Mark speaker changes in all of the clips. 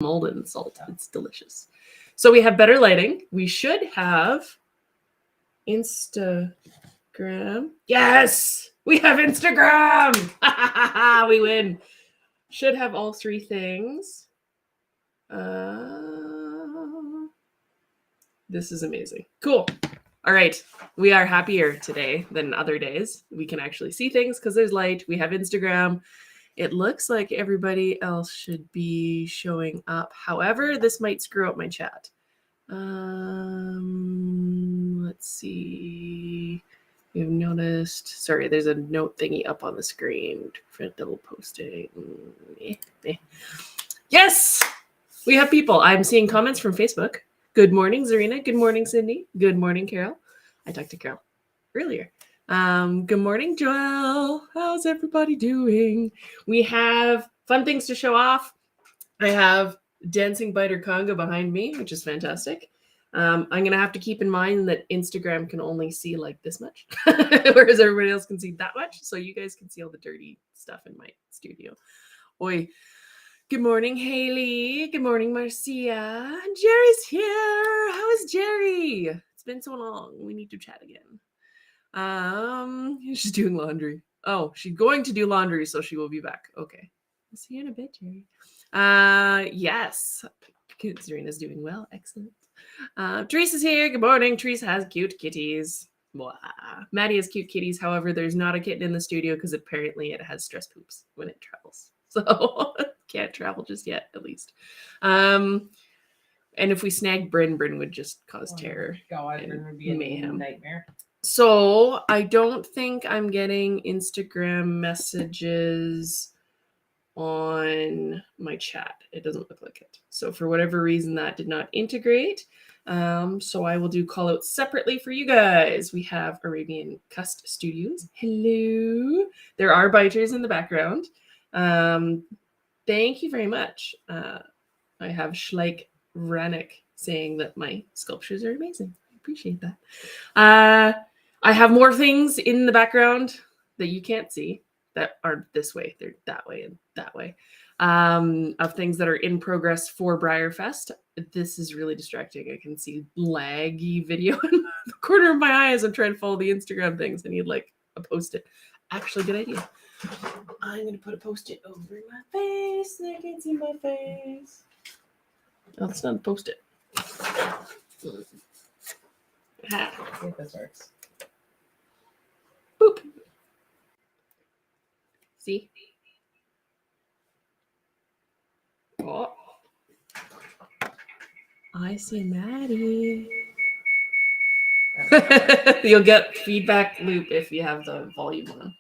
Speaker 1: molten salt. It's delicious. So we have better lighting. We should have Instagram. Yes, we have Instagram. We win. Should have all three things. This is amazing. Cool. All right. We are happier today than other days. We can actually see things because there's light. We have Instagram. It looks like everybody else should be showing up. However, this might screw up my chat. Let's see. You've noticed. Sorry, there's a note thingy up on the screen for double posting. Yes! We have people. I'm seeing comments from Facebook. Good morning, Zarina. Good morning, Cindy. Good morning, Carol. I talked to Carol earlier. Good morning, Joelle. How's everybody doing? We have fun things to show off. I have Dancing Biter Conga behind me, which is fantastic. I'm going to have to keep in mind that Instagram can only see like this much, whereas everybody else can see that much. So you guys can see all the dirty stuff in my studio. Oi. Good morning, Haley. Good morning, Marcia. Jerry's here. How is Jerry? It's been so long. We need to chat again. She's doing laundry. Oh, she's going to do laundry, so she will be back. Okay. I'll see you in a bit, Jerry. Yes. Serena's doing well. Excellent. Teresa's here. Good morning. Teresa has cute kitties. Blah. Maddie has cute kitties. However, there's not a kitten in the studio because apparently it has stress poops when it travels. So can't travel just yet, at least. And if we snag Bryn would just cause terror.
Speaker 2: God, Bryn would be a
Speaker 1: mayhem.
Speaker 2: Nightmare.
Speaker 1: So I don't think I'm getting Instagram messages on my chat. It doesn't look like it. So for whatever reason, that did not integrate. So I will do call outs separately for you guys. We have Arabian Cust Studios. Hello. There are biters in the background. Thank you very much. I have Schleich Ranik saying that my sculptures are amazing. I appreciate that. I have more things in the background that you can't see that aren't this way. They're that way and that way. Of things that are in progress for BreyerFest. This is really distracting. I can see laggy video in the corner of my eye as I'm trying to follow the Instagram things. I need like a post-it. Actually, good idea. I'm going to put a post-it over my face so I can see my face. Oh, that's not a post-it.
Speaker 2: I think this works.
Speaker 1: Boop. See? Oh. I see Maddie. You'll get feedback loop if you have the volume on.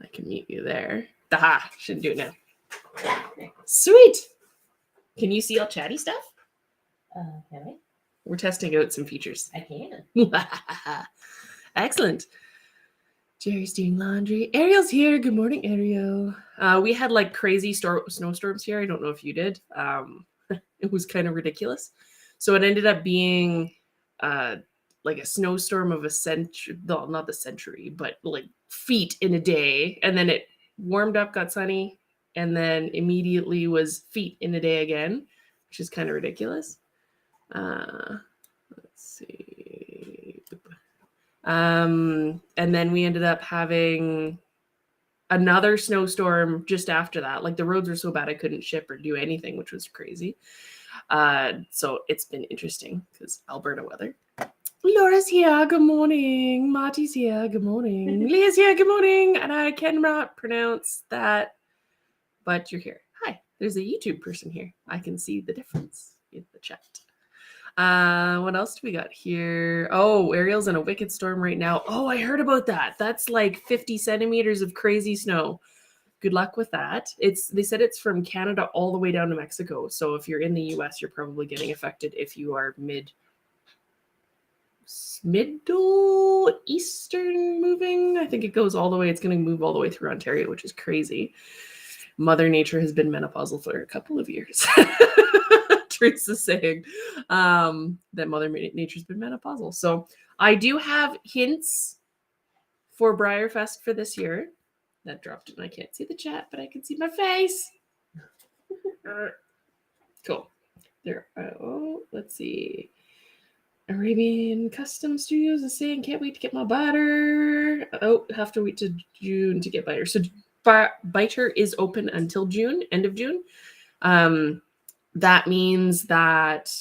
Speaker 1: I can mute you there. Aha! Shouldn't do it now. Sweet! Can you see all chatty stuff?
Speaker 2: Can I?
Speaker 1: We're testing out some features.
Speaker 2: I can.
Speaker 1: Excellent. Jerry's doing laundry. Ariel's here. Good morning, Ariel. We had like crazy snowstorms here. I don't know if you did. It was kind of ridiculous. So it ended up being like a snowstorm of a century, well, not the century, but like feet in a day. And then it warmed up, got sunny, and then immediately was feet in a day again, which is kind of ridiculous. Let's see. And then we ended up having another snowstorm just after that. Like the roads were so bad I couldn't ship or do anything, which was crazy. So it's been interesting because Alberta weather. Laura's here. Good morning. Marty's here. Good morning. Leah's here. Good morning. And I cannot pronounce that, but you're here. Hi. There's a YouTube person here. I can see the difference in the chat. What else do we got here? Oh, Ariel's in a wicked storm right now. Oh, I heard about that. That's like 50 centimeters of crazy snow. Good luck with that. They said it's from Canada all the way down to Mexico. So if you're in the US, you're probably getting affected if you are middle eastern moving. I think it goes all the way. It's going to move all the way through Ontario, which is crazy. Mother Nature has been menopausal for a couple of years. Teresa's saying that Mother Nature's been menopausal. So I do have hints for BreyerFest for this year. That dropped and I can't see the chat, but I can see my face. Cool. There. Oh, let's see. Arabian Custom Studios is saying, can't wait to get my biter. Oh, have to wait to June to get biter. So biter is open until June, end of June. That means that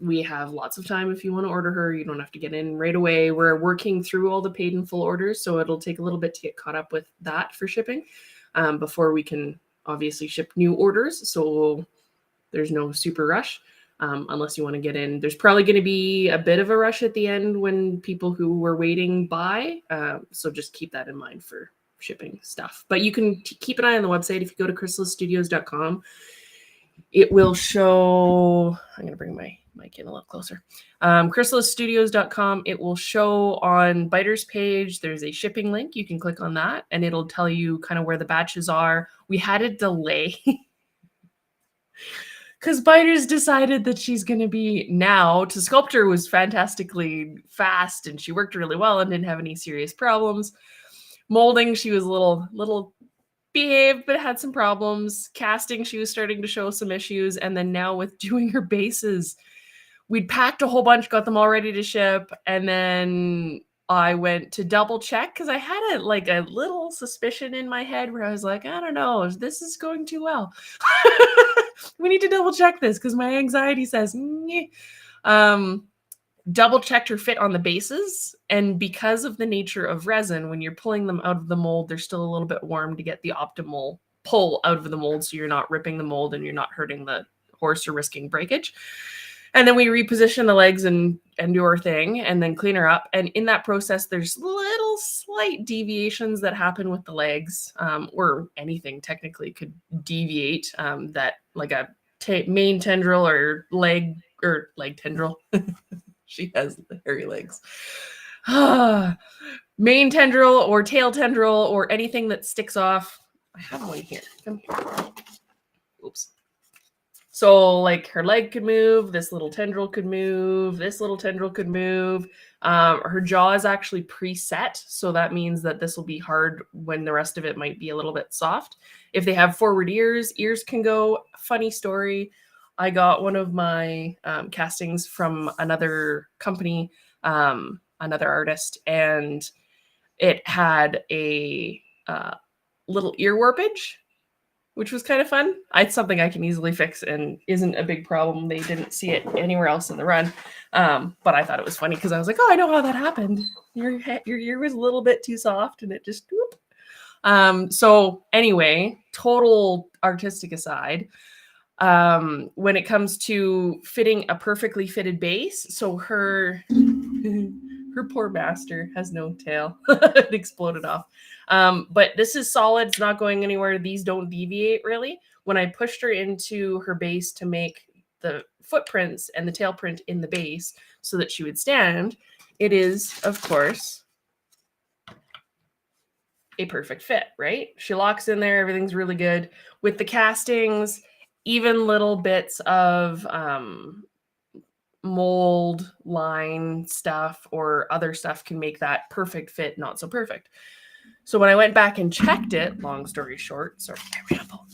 Speaker 1: we have lots of time. If you want to order her, you don't have to get in right away. We're working through all the paid in full orders, so it'll take a little bit to get caught up with that for shipping before we can obviously ship new orders. So there's no super rush unless you want to get in. There's probably going to be a bit of a rush at the end when people who were waiting buy. So just keep that in mind for shipping stuff. But you can keep an eye on the website. If you go to chrysalisstudios.com, it will show, I'm going to bring my mic in a little closer. Chrysalisstudios.com, it will show on Biter's page. There's a shipping link. You can click on that and it'll tell you kind of where the batches are. We had a delay because Biter's decided that she's going to be now. To Sculptor was fantastically fast and she worked really well and didn't have any serious problems. Molding, she was a little behaved, but had some problems. Casting, she was starting to show some issues. And then now with doing her bases, we'd packed a whole bunch, got them all ready to ship. And then I went to double check because I had a little suspicion in my head where I was like, I don't know, this is going too well. We need to double check this because my anxiety says, double checked her fit on the bases. And because of the nature of resin, when you're pulling them out of the mold, they're still a little bit warm to get the optimal pull out of the mold. So you're not ripping the mold and you're not hurting the horse or risking breakage. And then we reposition the legs and do our thing and then clean her up. And in that process, there's little slight deviations that happen with the legs, or anything technically could deviate, that like a main tendril or leg tendril. She has hairy legs. Main tendril or tail tendril or anything that sticks off. I have one here. Come here. Oops. So like her leg could move, this little tendril could move, this little tendril could move. Her jaw is actually preset. So that means that this will be hard when the rest of it might be a little bit soft. If they have forward ears can go. Funny story. I got one of my castings from another company, another artist, and it had a little ear warpage, which was kind of fun. It's something I can easily fix and isn't a big problem. They didn't see it anywhere else in the run. But I thought it was funny because I was like, oh, I know how that happened. Your ear was a little bit too soft and it just whoop. So anyway, total artistic aside, when it comes to fitting a perfectly fitted base, so her poor master has no tail. It exploded off. But this is solid. It's not going anywhere. These don't deviate really. When I pushed her into her base to make the footprints and the tail print in the base so that she would stand, it is, of course, a perfect fit, right? She locks in there. Everything's really good. With the castings, even little bits of mold line stuff or other stuff can make that perfect fit not so perfect. So when I went back and checked it, long story short, sorry,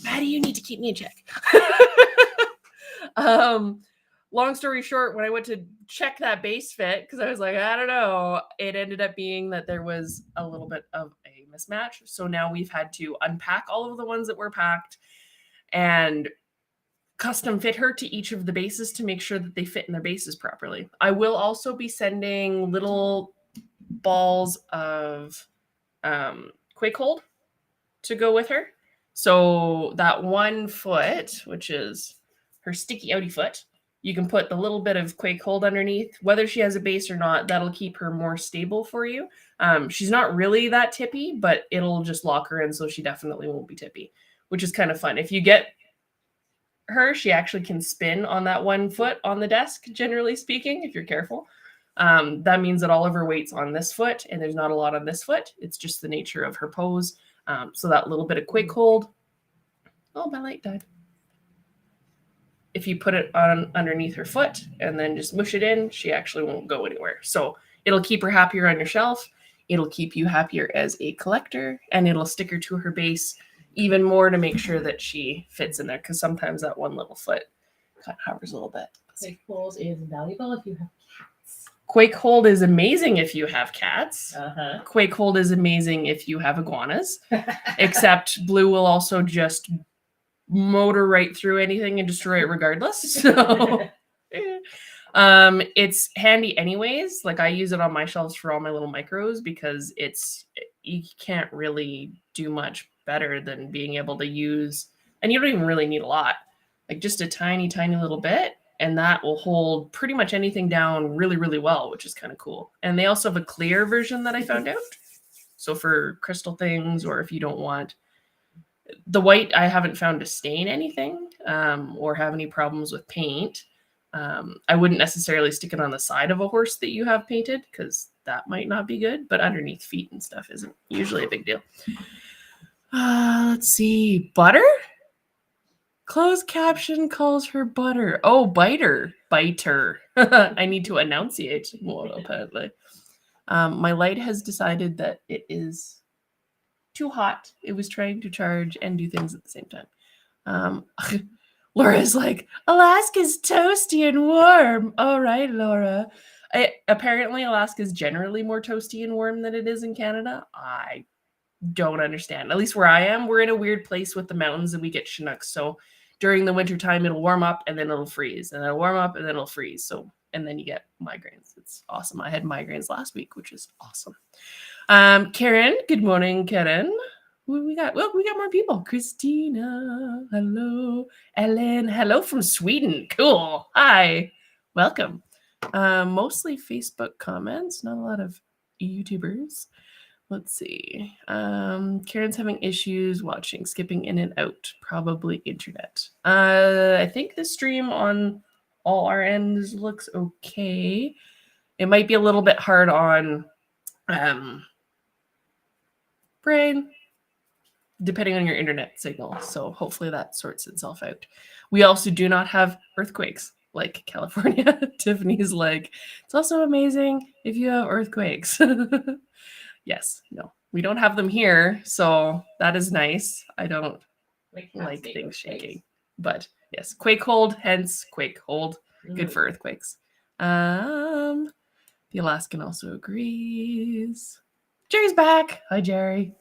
Speaker 1: Maddie, you need to keep me in check. Long story short, when I went to check that base fit, because I was like, I don't know, it ended up being that there was a little bit of a mismatch. So now we've had to unpack all of the ones that were packed and custom fit her to each of the bases to make sure that they fit in their bases properly. I will also be sending little balls of Quake Hold to go with her. So that one foot, which is her sticky outy foot, you can put the little bit of Quake Hold underneath. Whether she has a base or not, that'll keep her more stable for you. She's not really that tippy, but it'll just lock her in so she definitely won't be tippy, which is kind of fun. If you get her, she actually can spin on that one foot on the desk, generally speaking, if you're careful. That means that all of her weight's on this foot and there's not a lot on this foot. It's just the nature of her pose. So that little bit of Quake Hold. Oh, my light died. If you put it on underneath her foot and then just mush it in, she actually won't go anywhere. So it'll keep her happier on your shelf. It'll keep you happier as a collector, and it'll stick her to her base even more to make sure that she fits in there, because sometimes that one little foot kind of hovers a little bit.
Speaker 2: Quake Hold is invaluable if you have cats.
Speaker 1: Quake Hold is amazing if you have cats.
Speaker 2: Uh-huh.
Speaker 1: Quake Hold is amazing if you have iguanas, except Blue will also just motor right through anything and destroy it regardless. So it's handy anyways. Like I use it on my shelves for all my little micros because you can't really do much better than being able to use, and you don't even really need a lot, like just a tiny little bit, and that will hold pretty much anything down really, really well, which is kind of cool. And they also have a clear version that I found out. So for crystal things, or if you don't want the white, I haven't found to stain anything or have any problems with paint. I wouldn't necessarily stick it on the side of a horse that you have painted because that might not be good, but underneath feet and stuff isn't usually a big deal. Let's see. Butter? Closed caption calls her butter. Oh, biter. Biter. I need to enunciate more, apparently. My light has decided that it is too hot. It was trying to charge and do things at the same time. Laura's like, Alaska's toasty and warm. All right, Laura. Apparently, Alaska is generally more toasty and warm than it is in Canada. I don't understand. At least where I am, we're in a weird place with the mountains and we get Chinooks. So during the winter time, it'll warm up and then it'll freeze, and then it'll warm up and then it'll freeze. So, and then you get migraines. It's awesome. I had migraines last week, which is awesome. Karen, good morning, Karen. What we got? Well, we got more people. Christina, hello. Ellen, hello from Sweden. Cool. Hi, welcome. Mostly Facebook comments, not a lot of YouTubers. Let's see. Karen's having issues watching, skipping in and out. Probably internet. I think the stream on all our ends looks okay. It might be a little bit hard on Brain, depending on your internet signal. So hopefully that sorts itself out. We also do not have earthquakes like California. Tiffany's like, it's also amazing if you have earthquakes. Yes, no, we don't have them here. So that is nice. I don't like things shaking. But yes, Quake Hold, hence Quake Hold. Good for earthquakes. The Alaskan also agrees. Jerry's back. Hi, Jerry.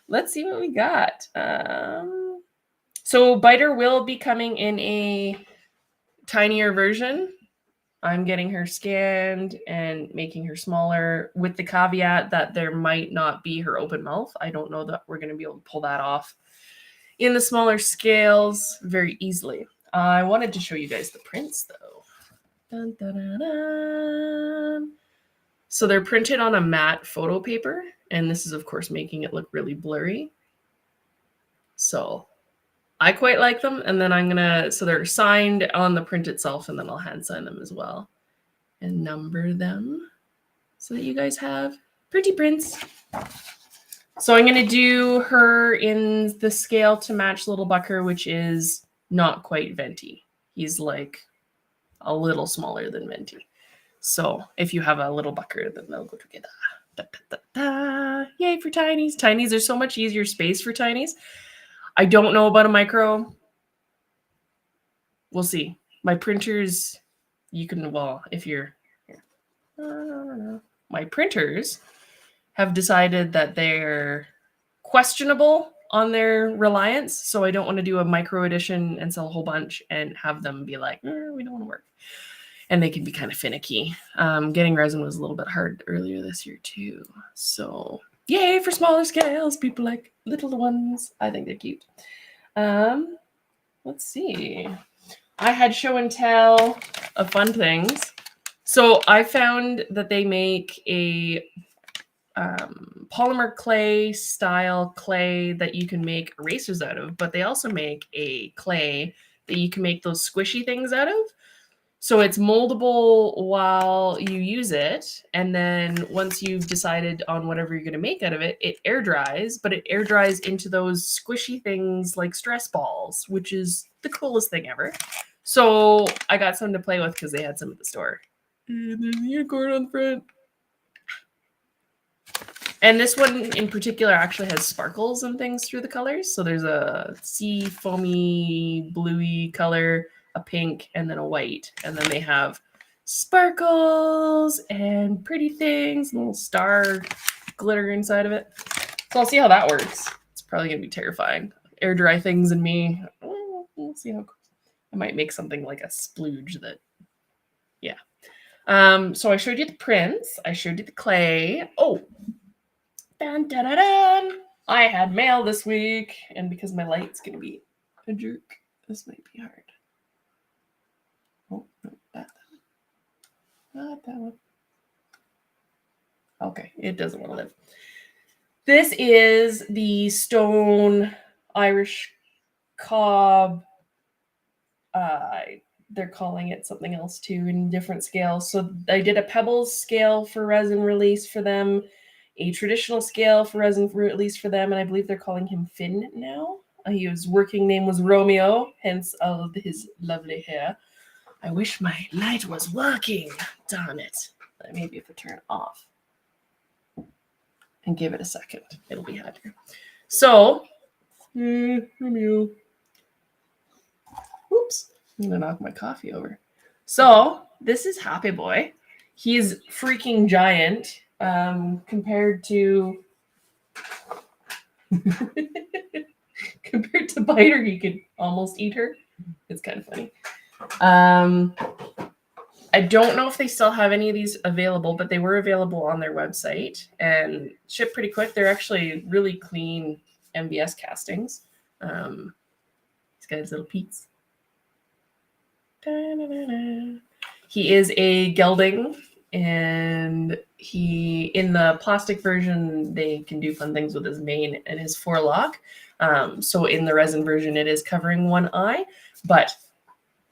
Speaker 1: Let's see what we got. So Biter will be coming in a tinier version. I'm getting her scanned and making her smaller with the caveat that there might not be her open mouth. I don't know that we're going to be able to pull that off in the smaller scales very easily. I wanted to show you guys the prints, though. Dun, dun, dun, dun. So they're printed on a matte photo paper, and this is, of course, making it look really blurry. So I quite like them, and then so they're signed on the print itself, and then I'll hand sign them as well and number them so that you guys have pretty prints. So I'm going to do her in the scale to match Little Bucker, which is not quite Venti. He's like a little smaller than Venti. So if you have a Little Bucker, then they'll go together. Da, da, da, da. Yay for tinies. Tinies are so much easier space for tinies. I don't know about a micro. We'll see. My printers, you can, well, if you're, my printers have decided that they're questionable on their reliance. So I don't want to do a micro edition and sell a whole bunch and have them be like, we don't want to work. And they can be kind of finicky. Getting resin was a little bit hard earlier this year too. So yay for smaller scales. People like little ones. I think they're cute. Let's see. I had show and tell of fun things. So I found that they make a polymer clay style clay that you can make erasers out of, but they also make a clay that you can make those squishy things out of. So it's moldable while you use it. And then once you've decided on whatever you're going to make out of it, it air dries, but it air dries into those squishy things like stress balls, which is the coolest thing ever. So I got some to play with because they had some at the store. And there's the unicorn on the front. And this one in particular actually has sparkles and things through the colors. So there's a sea foamy bluey color, a pink, and then a white. And then they have sparkles and pretty things, and little star glitter inside of it. So I'll see how that works. It's probably gonna be terrifying. Air dry things and me. We'll see how it goes. I might make something like a splooge that, yeah. So I showed you the prints. I showed you the clay. Oh, dun, dun, dun, dun. I had mail this week, and because my light's gonna be a jerk, this might be hard. Oh, no, not that one. Okay, it doesn't want to live. This is the stone Irish cob. They're calling it something else too in different scales. So I did a pebbles scale for resin release for them, a traditional scale for resin release for them, and I believe they're calling him Finn now. His working name was Romeo, hence all of his lovely hair. I wish my light was working. Darn it. Maybe if I turn it off and give it a second, it'll be happier. So, Romeo. Oops. I'm gonna knock my coffee over. So this is Happy Boy. He's freaking giant compared to compared to Biter. He could almost eat her. It's kind of funny. I don't know if they still have any of these available, but they were available on their website and shipped pretty quick. They're actually really clean MBS castings. He's got his little peats. He is a gelding, and he, in the plastic version, they can do fun things with his mane and his forelock. So in the resin version, it is covering one eye, but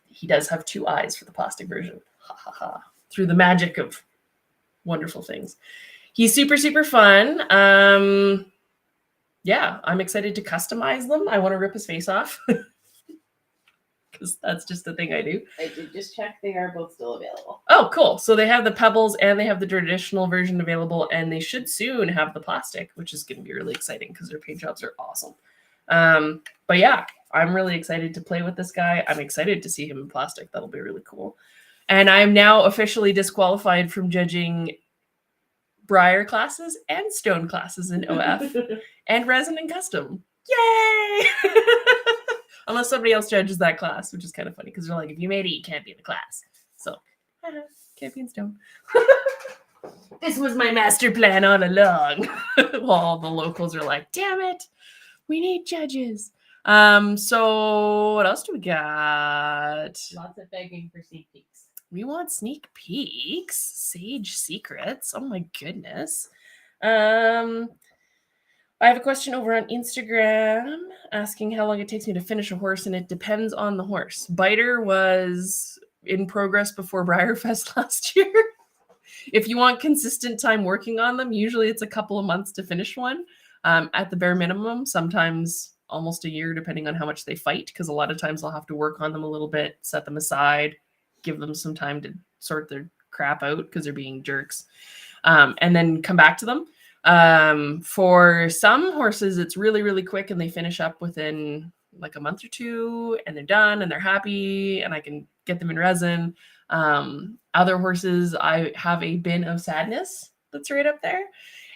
Speaker 1: he does have two eyes for the plastic version. Ha ha ha. Through the magic of wonderful things. He's super, super fun. Yeah, I'm excited to customize them. I want to rip his face off. Because that's just the thing I do.
Speaker 2: I did just check. They are both still available.
Speaker 1: Oh, cool. So they have the pebbles and they have the traditional version available, and they should soon have the plastic, which is going to be really exciting because their paint jobs are awesome. But yeah, I'm really excited to play with this guy. I'm excited to see him in plastic. That'll be really cool. And I'm now officially disqualified from judging Briar classes and stone classes in OF and resin and custom. Yay! Unless somebody else judges that class, which is kind of funny because they're like, if you made it, you can't be in the class. So, can't be in stone. This was my master plan all along. Well, the locals are like, damn it, we need judges. So what else do we got?
Speaker 2: Lots of begging for sneak peeks.
Speaker 1: We want sneak peeks, sage secrets. Oh my goodness. I have a question over on Instagram asking how long it takes me to finish a horse, and it depends on the horse. Biter was in progress before BriarFest last year. If you want consistent time working on them, usually it's a couple of months to finish one. At the bare minimum, sometimes almost a year, depending on how much they fight, because a lot of times I'll have to work on them a little bit, set them aside, give them some time to sort their crap out because they're being jerks, and then come back to them. For some horses, it's really, really quick and they finish up within like a month or two and they're done and they're happy and I can get them in resin. Other horses, I have a bin of sadness that's right up there,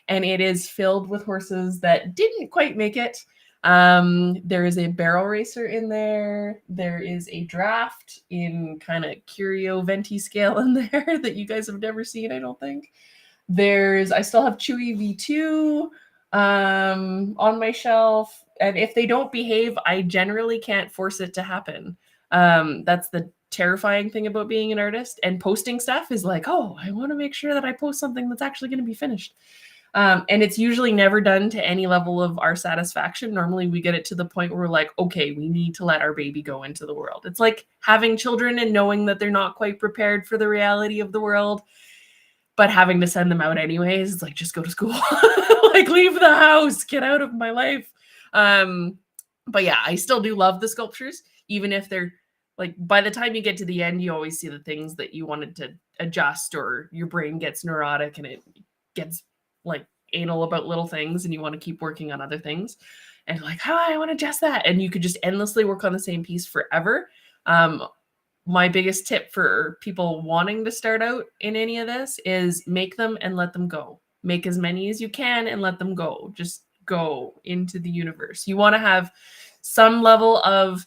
Speaker 1: and it is filled with horses that didn't quite make it. There is a barrel racer in there. There is a draft in kind of curio venti scale in there that you guys have never seen, I don't think. I still have Chewy V2 on my shelf, and if they don't behave, I generally can't force it to happen. That's the terrifying thing about being an artist, and posting stuff is like, oh, I want to make sure that I post something that's actually going to be finished. And it's usually never done to any level of our satisfaction. Normally we get it to the point where we're like, okay, we need to let our baby go into the world. It's like having children and knowing that they're not quite prepared for the reality of the world, but having to send them out anyways. It's like, just go to school. Like, leave the house, get out of my life. But yeah, I still do love the sculptures, even if they're like, by the time you get to the end, you always see the things that you wanted to adjust, or your brain gets neurotic and it gets like anal about little things and you want to keep working on other things. And like, oh, I want to adjust that. And you could just endlessly work on the same piece forever. My biggest tip for people wanting to start out in any of this is make them and let them go. Make as many as you can and let them go. Just go into the universe. You want to have some level of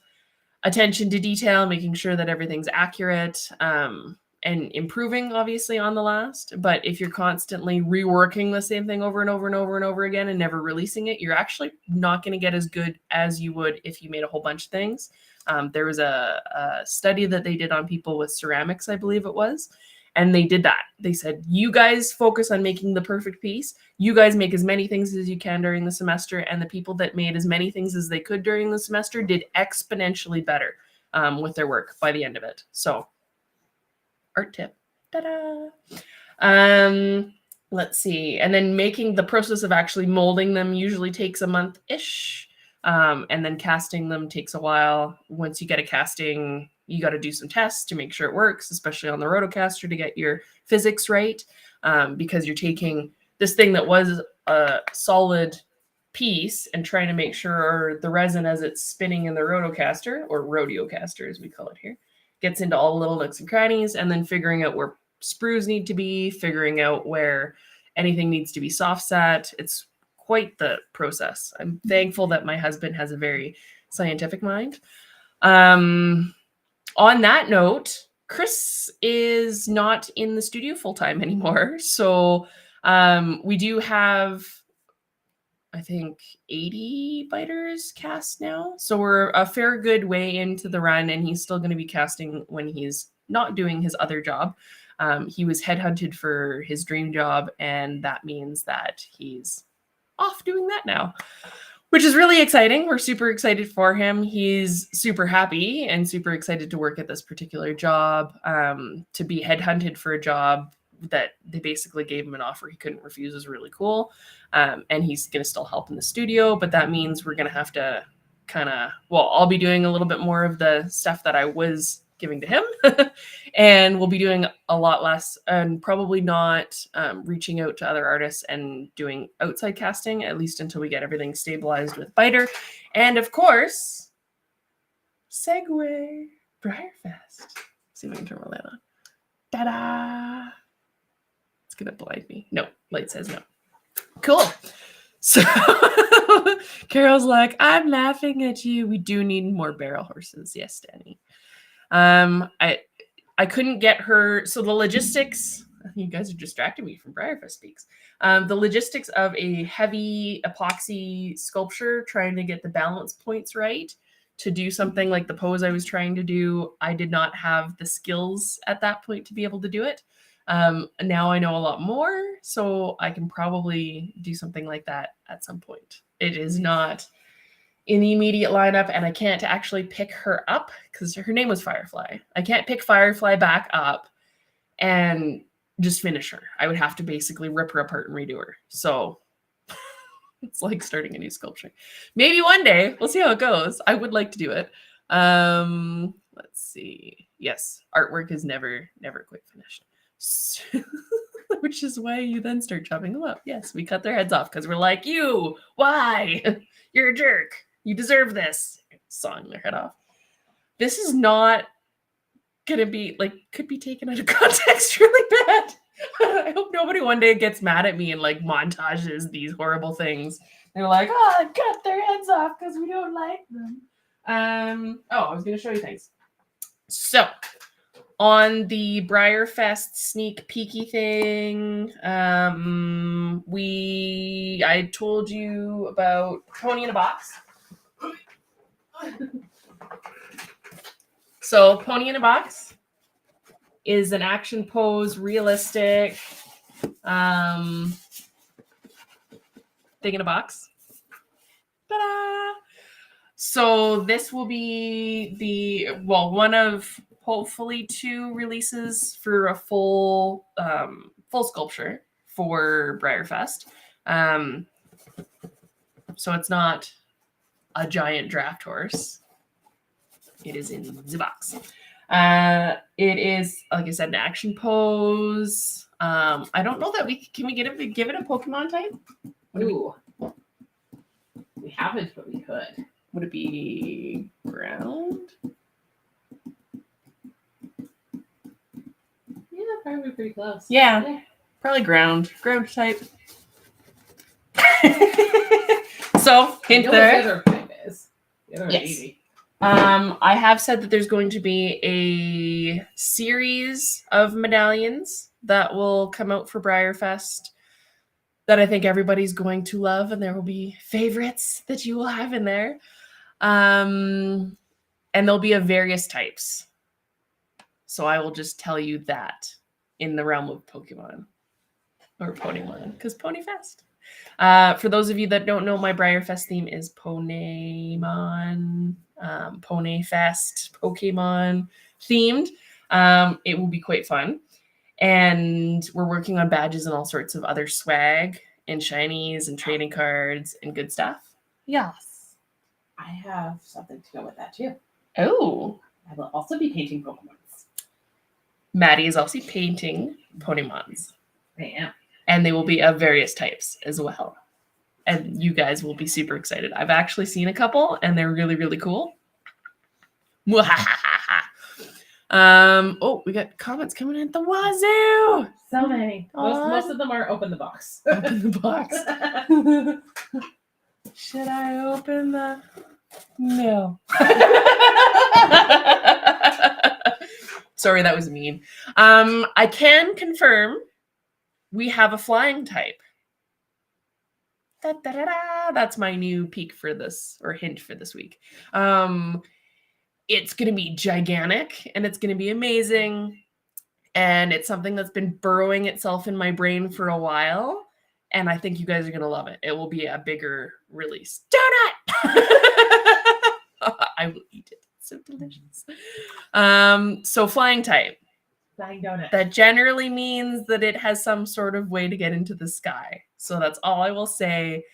Speaker 1: attention to detail, making sure that everything's accurate, and improving obviously on the last. But if you're constantly reworking the same thing over and over and over and over again and never releasing it, you're actually not going to get as good as you would if you made a whole bunch of things. There was a study that they did on people with ceramics, I believe it was. And they did that. They said, you guys focus on making the perfect piece. You guys make as many things as you can during the semester. And the people that made as many things as they could during the semester did exponentially better with their work by the end of it. So art tip. Ta-da! Let's see. And then making the process of actually molding them usually takes a month-ish. And then casting them takes a while. Once you get a casting, you got to do some tests to make sure it works, especially on the rotocaster to get your physics right, because you're taking this thing that was a solid piece and trying to make sure the resin as it's spinning in the rotocaster, or rodeocaster as we call it here, gets into all the little nooks and crannies, and then figuring out where sprues need to be, figuring out where anything needs to be soft set. It's quite the process. I'm thankful that my husband has a very scientific mind. On that note, Chris is not in the studio full time anymore. So we do have, I think, 80 biters cast now. So we're a fair good way into the run, and he's still going to be casting when he's not doing his other job. He was headhunted for his dream job, and that means that he's off doing that now, which is really exciting. We're super excited for him. He's super happy and super excited to work at this particular job, to be headhunted for a job that they basically gave him an offer he couldn't refuse is really cool. And he's going to still help in the studio, but that means we're going to have to I'll be doing a little bit more of the stuff that I was giving to him and we'll be doing a lot less and probably not reaching out to other artists and doing outside casting, at least until we get everything stabilized with Biter. And of course, segue, BreyerFest. See if I can turn my light on. Ta-da! It's gonna blind me. No, light says no. Cool. So Carol's like, I'm laughing at you. We do need more barrel horses. Yes, Danny. I couldn't get her. So the logistics, you guys are distracting me from BreyerFest speaks. The logistics of a heavy epoxy sculpture, trying to get the balance points right to do something like the pose I was trying to do. I did not have the skills at that point to be able to do it. Now I know a lot more, so I can probably do something like that at some point. It is not in the immediate lineup, and I can't actually pick her up because her name was Firefly. I can't pick Firefly back up and just finish her. I would have to basically rip her apart and redo her. So it's like starting a new sculpture. Maybe one day. We'll see how it goes. I would like to do it. Let's see. Yes, artwork is never quite finished. Which is why you then start chopping them up. Yes, we cut their heads off because we're like, you, why? You're a jerk. You deserve this. Sawing their head off. This is not gonna be like, could be taken out of context really bad. I hope nobody one day gets mad at me and like montages these horrible things. They're like, oh, cut their heads off because we don't like them. I was gonna show you things. So on the BreyerFest sneak peeky thing, I told you about Pony in a Box. So Pony in a Box is an action pose, realistic thing in a box. Ta-da! So this will be one of hopefully 2 releases for a full sculpture for BreyerFest. So it's not a giant draft horse. It is in the box. It is, like I said, an action pose. I don't know that can we give it a Pokemon type?
Speaker 2: Ooh. We haven't, but we could.
Speaker 1: Would it be ground?
Speaker 2: Yeah, probably pretty close.
Speaker 1: Yeah. Probably ground type. So hint there.
Speaker 2: The other type is. The other
Speaker 1: Yes.
Speaker 2: easy.
Speaker 1: I have said that there's going to be a series of medallions that will come out for BreyerFest that I think everybody's going to love, and there will be favorites that you will have in there. And they'll be of various types. So I will just tell you that in the realm of Pokemon or Ponymon, because Ponyfest. For those of you that don't know, my BreyerFest theme is Ponymon, Ponyfest, Pokemon themed. It will be quite fun. And we're working on badges and all sorts of other swag and shinies and trading cards and good stuff. Yes.
Speaker 2: I have something to go with that too.
Speaker 1: Oh.
Speaker 2: I will also be painting Pokemons.
Speaker 1: Maddie is also painting Ponymons.
Speaker 2: I am.
Speaker 1: And they will be of various types as well. And you guys will be super excited. I've actually seen a couple, and they're really, really cool. Oh, we got comments coming in at the wazoo.
Speaker 2: So many. Most of them are open the box.
Speaker 1: Open the box. Should I open the... No. Sorry, that was mean. I can confirm we have a flying type. That's my new peek for this, or hint for this week. It's going to be gigantic, and it's going to be amazing. And it's something that's been burrowing itself in my brain for a while. And I think you guys are going to love it. It will be a bigger release. Donut! I will eat it. It's so delicious. So flying type.
Speaker 2: Flying donut.
Speaker 1: That generally means that it has some sort of way to get into the sky. So that's all I will say.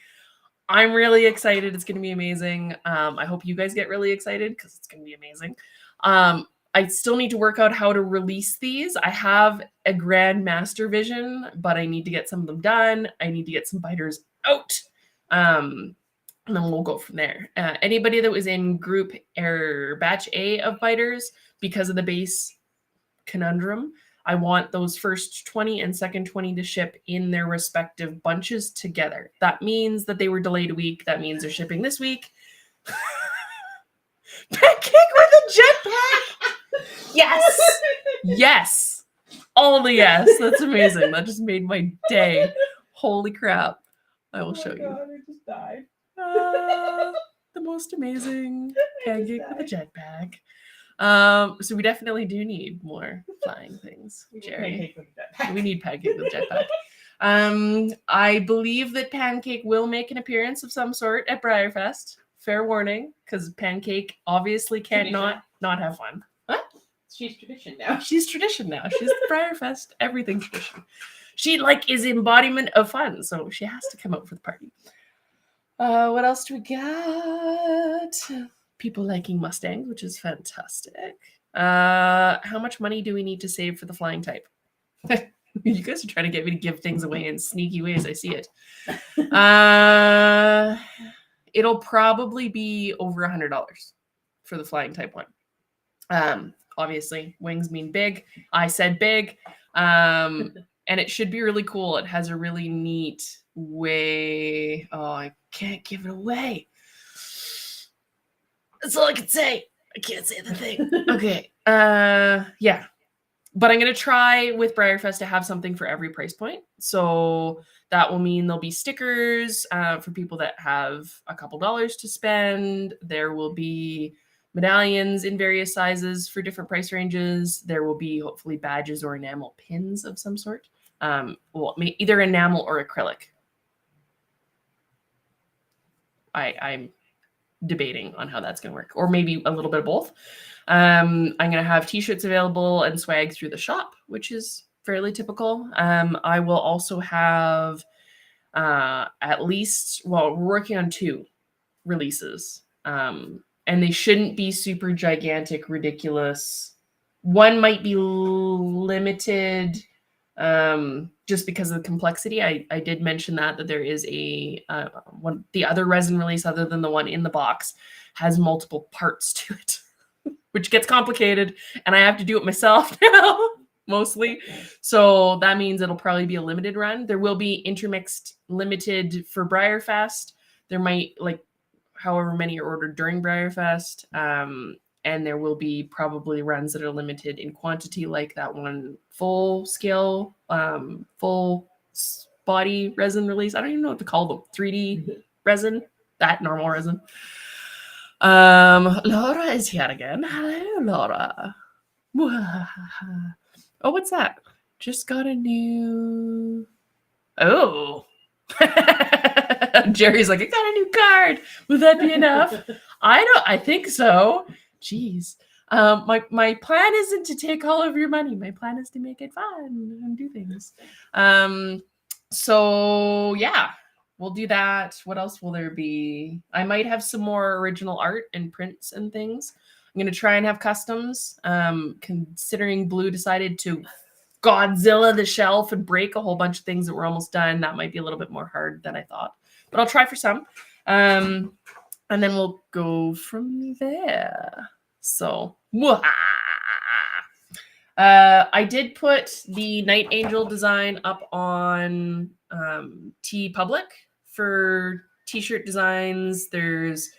Speaker 1: I'm really excited. It's going to be amazing. I hope you guys get really excited because it's going to be amazing. I still need to work out how to release these. I have a grand master vision, but I need to get some of them done. I need to get some biters out. And then we'll go from there. Anybody that was in group or batch A of biters, because of the base conundrum, I want those first 20 and second 20 to ship in their respective bunches together. That means that they were delayed a week. That means they're shipping this week. Pancake with a jetpack! Yes! Yes! All the yes. That's amazing. That just made my day. Holy crap. I will show you.
Speaker 2: I just died.
Speaker 1: The most amazing pancake with a jetpack. So we definitely do need more flying things, Jerry. We need pancake with a jetpack. I believe that Pancake will make an appearance of some sort at BreyerFest. Fair warning, because Pancake obviously can't not have fun. What?
Speaker 2: She's tradition now.
Speaker 1: She's tradition now. She's the BreyerFest, everything tradition. She is embodiment of fun, so she has to come out for the party. What else do we got? People liking Mustangs, which is fantastic. How much money do we need to save for the flying type? You guys are trying to get me to give things away in sneaky ways. I see it. It'll probably be over $100 for the flying type one. Obviously, wings mean big. I said big. And it should be really cool. It has a really neat way. Oh, I can't give it away. That's all I can say. I can't say the thing. Okay. Yeah. But I'm going to try with BreyerFest to have something for every price point. So that will mean there'll be stickers for people that have a couple dollars to spend. There will be medallions in various sizes for different price ranges. There will be hopefully badges or enamel pins of some sort. Well, either enamel or acrylic. I'm debating on how that's going to work, or maybe a little bit of both. I'm going to have t-shirts available and swag through the shop, which is fairly typical. I will also have at least, well, we're working on 2 releases, and they shouldn't be super gigantic, ridiculous One might be limited just because of the complexity. I did mention that there is a one, the other resin release other than the one in the box has multiple parts to it, which gets complicated, and I have to do it myself now mostly. So that means it'll probably be a limited run. There will be intermixed limited for BreyerFest. There might, like, however many are ordered during BreyerFest. And there will be probably runs that are limited in quantity, like that one full scale, full body resin release. I don't even know what to call them. 3D resin, that normal resin. Laura is here again. Hello, Laura. Oh, what's that? Just got a new. Oh. Jerry's like, I got a new card. Will that be enough? I think so. Jeez. My plan isn't to take all of your money. My plan is to make it fun and do things. So yeah, we'll do that. What else will there be? I might have some more original art and prints and things. I'm gonna try and have customs. Considering Blue decided to Godzilla the shelf and break a whole bunch of things that were almost done, that might be a little bit more hard than I thought. But I'll try for some. And then we'll go from there. So, I did put the Night Angel design up on TeePublic for t-shirt designs. There's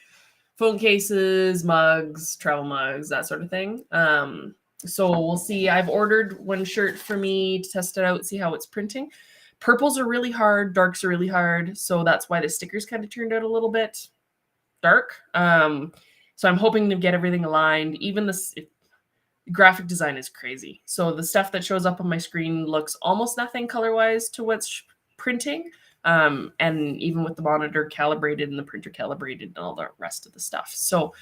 Speaker 1: phone cases, mugs, travel mugs, that sort of thing. So we'll see. I've ordered one shirt for me to test it out, see how it's printing. Purples are really hard, darks are really hard. So that's why the stickers kind of turned out a little bit dark. So I'm hoping to get everything aligned. Even the graphic design is crazy. So the stuff that shows up on my screen looks almost nothing color-wise to what's printing. And even with the monitor calibrated and the printer calibrated and all the rest of the stuff. So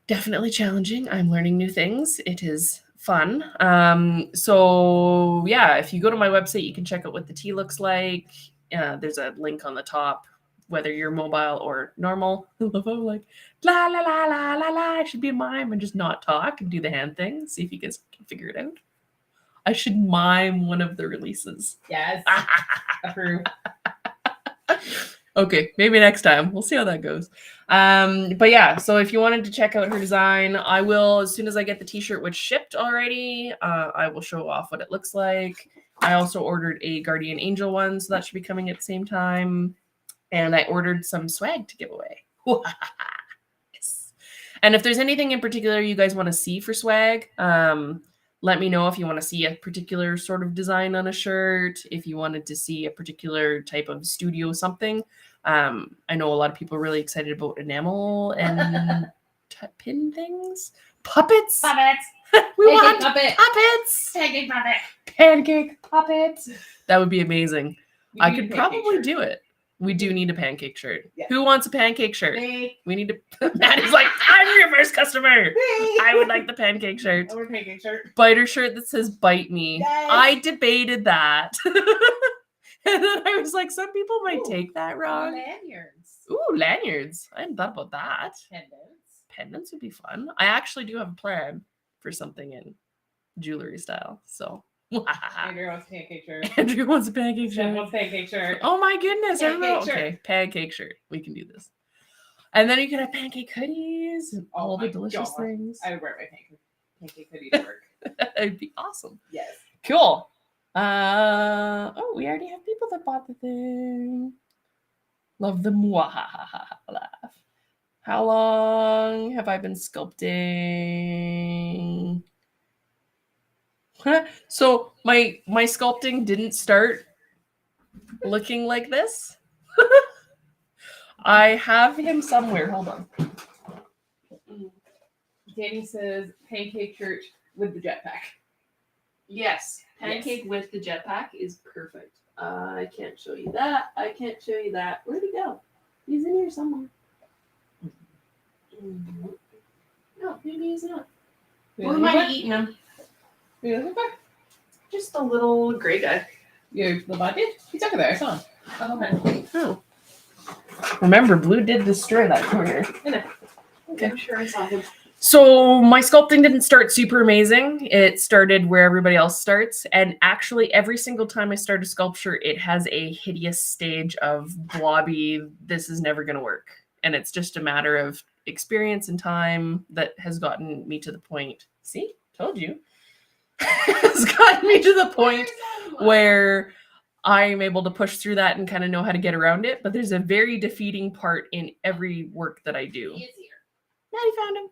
Speaker 1: definitely challenging. I'm learning new things. It is fun. So yeah, if you go to my website, you can check out what the tea looks like. There's a link on the top, whether you're mobile or normal. I'm like, la, la, la, la, la, la. I should be a mime and just not talk and do the hand thing. See if you guys can figure it out. I should mime one of the releases.
Speaker 2: Yes. Approve.
Speaker 1: Okay, maybe next time. We'll see how that goes. But yeah, so if you wanted to check out her design, I will, as soon as I get the t-shirt, which shipped already, I will show off what it looks like. I also ordered a Guardian Angel one, so that should be coming at the same time. And I ordered some swag to give away. Yes. And if there's anything in particular you guys want to see for swag, let me know if you want to see a particular sort of design on a shirt, if you wanted to see a particular type of studio something. I know a lot of people are really excited about enamel and pin things. Puppets.
Speaker 2: Puppets.
Speaker 1: We want
Speaker 2: puppet.
Speaker 1: puppets.
Speaker 2: Pancake puppet.
Speaker 1: Pancake puppets. That would be amazing.
Speaker 2: We
Speaker 1: I
Speaker 2: need a
Speaker 1: could
Speaker 2: pancake
Speaker 1: probably
Speaker 2: shirt.
Speaker 1: do it. We do need a pancake shirt.
Speaker 2: Yeah.
Speaker 1: Who wants a pancake shirt?
Speaker 2: Me.
Speaker 1: We need to. Maddie's like, I'm your first customer.
Speaker 2: Me.
Speaker 1: I would like the pancake shirt.
Speaker 2: I want a pancake shirt.
Speaker 1: Biter shirt that says "Bite Me."
Speaker 2: Yes.
Speaker 1: I debated that, and then I was like, some people might
Speaker 2: Ooh,
Speaker 1: take that wrong.
Speaker 2: Lanyards.
Speaker 1: Ooh, lanyards! I hadn't thought about that.
Speaker 2: Pendants.
Speaker 1: Pendants would be fun. I actually do have a plan for something in jewelry style. So
Speaker 2: Andrew wants a pancake shirt.
Speaker 1: Andrew wants a pancake
Speaker 2: Steph
Speaker 1: shirt.
Speaker 2: wants a pancake shirt.
Speaker 1: Oh my goodness! I don't know.
Speaker 2: Pancake shirt.
Speaker 1: Okay, pancake shirt. We can do this. And then you can have pancake hoodies and all the
Speaker 2: my
Speaker 1: delicious
Speaker 2: God.
Speaker 1: things.
Speaker 2: I would wear my pancake hoodie to work.
Speaker 1: It'd be awesome.
Speaker 2: Yes.
Speaker 1: Cool. Oh, we already have people that bought the thing. Love the mwahaha laugh. How long have I been sculpting? So my sculpting didn't start looking like this. I have him somewhere. Hold on.
Speaker 2: Danny says pancake shirt with the jetpack.
Speaker 1: Yes, pancake with the jetpack is perfect. I can't show you that. I can't show you that. Where'd he go? He's in here somewhere. No, maybe he's not. Or might have eaten him.
Speaker 2: You looking for?
Speaker 1: Just a little gray guy.
Speaker 2: You the body? He's over there. I saw him. Okay.
Speaker 1: Oh. Remember, Blue did destroy that corner.
Speaker 2: I know.
Speaker 1: Okay.
Speaker 2: I'm sure I saw him.
Speaker 1: So my sculpting didn't start super amazing. It started where everybody else starts. And actually, every single time I start a sculpture, it has a hideous stage of blobby, this is never going to work. And it's just a matter of experience and time that has gotten me to the point. See, told you. Has gotten me to the point where I'm able to push through that and kind of know how to get around it. But there's a very defeating part in every work that I do.
Speaker 2: He is here.
Speaker 1: Maddie found him.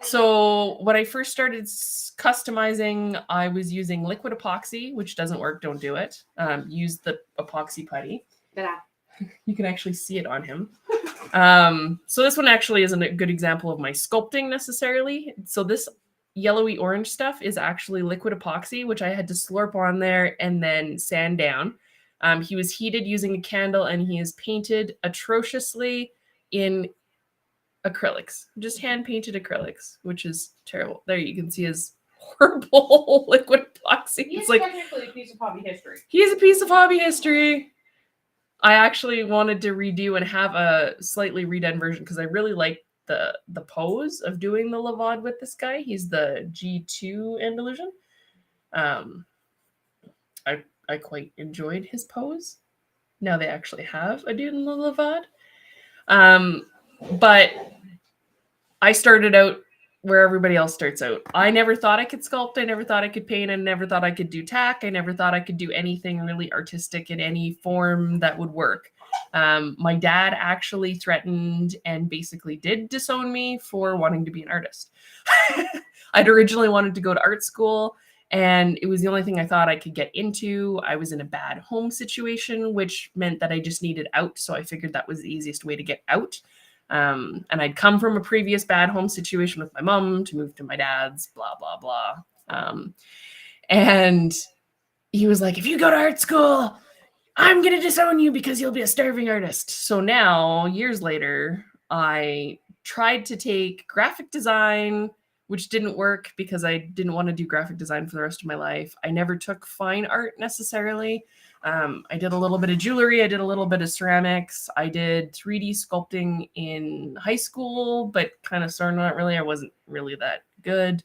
Speaker 1: So when I first started customizing, I was using liquid epoxy, which doesn't work. Don't do it. Use the epoxy putty.
Speaker 2: Ta-da.
Speaker 1: You can actually see it on him. So this one actually isn't a good example of my sculpting necessarily. So this yellowy orange stuff is actually liquid epoxy, which I had to slurp on there and then sand down. He was heated using a candle, and he is painted atrociously in acrylics, just hand painted acrylics, which is terrible. There you can see his horrible liquid epoxy.
Speaker 2: He's
Speaker 1: It's like
Speaker 2: technically a piece of hobby history.
Speaker 1: he's a piece of hobby history. I actually wanted to redo and have a slightly redone version because I really like the pose of doing the Lavad with this guy. He's the G2 Andalusian. I quite enjoyed his pose. Now they actually have a dude in the Lavad. But I started out where everybody else starts out. I never thought I could sculpt. I never thought I could paint. I never thought I could do tack. I never thought I could do anything really artistic in any form that would work. My dad actually threatened and basically did disown me for wanting to be an artist. I'd originally wanted to go to art school, and it was the only thing I thought I could get into. I was in a bad home situation, which meant that I just needed out. So I figured that was the easiest way to get out. And I'd come from a previous bad home situation with my mom to move to my dad's, blah, blah, blah. And he was like, if you go to art school, I'm going to disown you because you'll be a starving artist. So now, years later, I tried to take graphic design, which didn't work because I didn't want to do graphic design for the rest of my life. I never took fine art necessarily. I did a little bit of jewelry. I did a little bit of ceramics. I did 3D sculpting in high school, but kind of sort of not really. I wasn't really that good.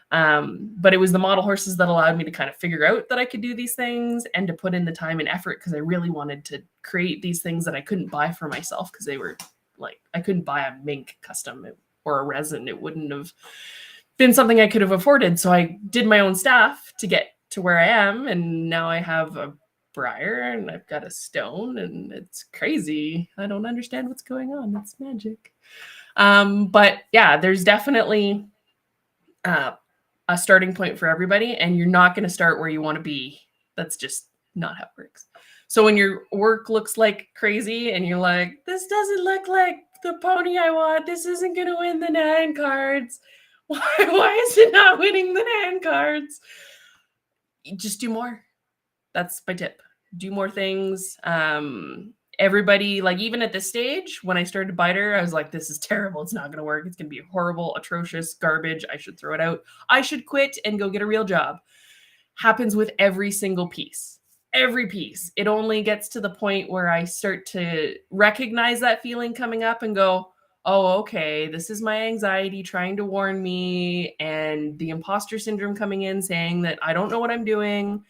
Speaker 1: But it was the model horses that allowed me to kind of figure out that I could do these things and to put in the time and effort because I really wanted to create these things that I couldn't buy for myself because they were like, I couldn't buy a mink custom or a resin. It wouldn't have been something I could have afforded. So I did my own stuff to get to where I am. And now I have a briar and I've got a stone and it's crazy. I don't understand what's going on. It's magic. But yeah, there's definitely a starting point for everybody, and you're not going to start where you want to be. That's just not how it works. So when your work looks like crazy and you're like, this doesn't look like the pony I want, this isn't going to win the 9 cards. Why is it not winning the 9 cards? Just do more. That's my tip. Do more things. Everybody, like even at this stage, when I started Biter, I was like, this is terrible. It's not going to work. It's going to be horrible, atrocious, garbage. I should throw it out. I should quit and go get a real job. Happens with every single piece. Every piece. It only gets to the point where I start to recognize that feeling coming up and go, oh, okay, this is my anxiety trying to warn me, and the imposter syndrome coming in saying that I don't know what I'm doing.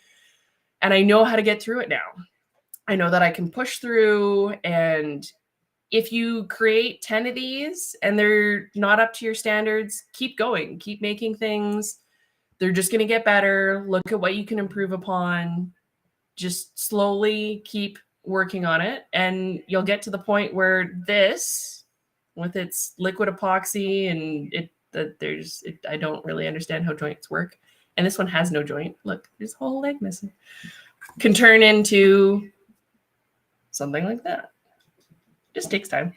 Speaker 1: And I know how to get through it now. I know that I can push through. And if you create 10 of these and they're not up to your standards, keep going, keep making things. They're just going to get better. Look at what you can improve upon. Just slowly keep working on it. And you'll get to the point where this, with its liquid epoxy and I don't really understand how joints work. And this one has no joint. Look, there's a whole leg missing. Can turn into something like that. Just takes time.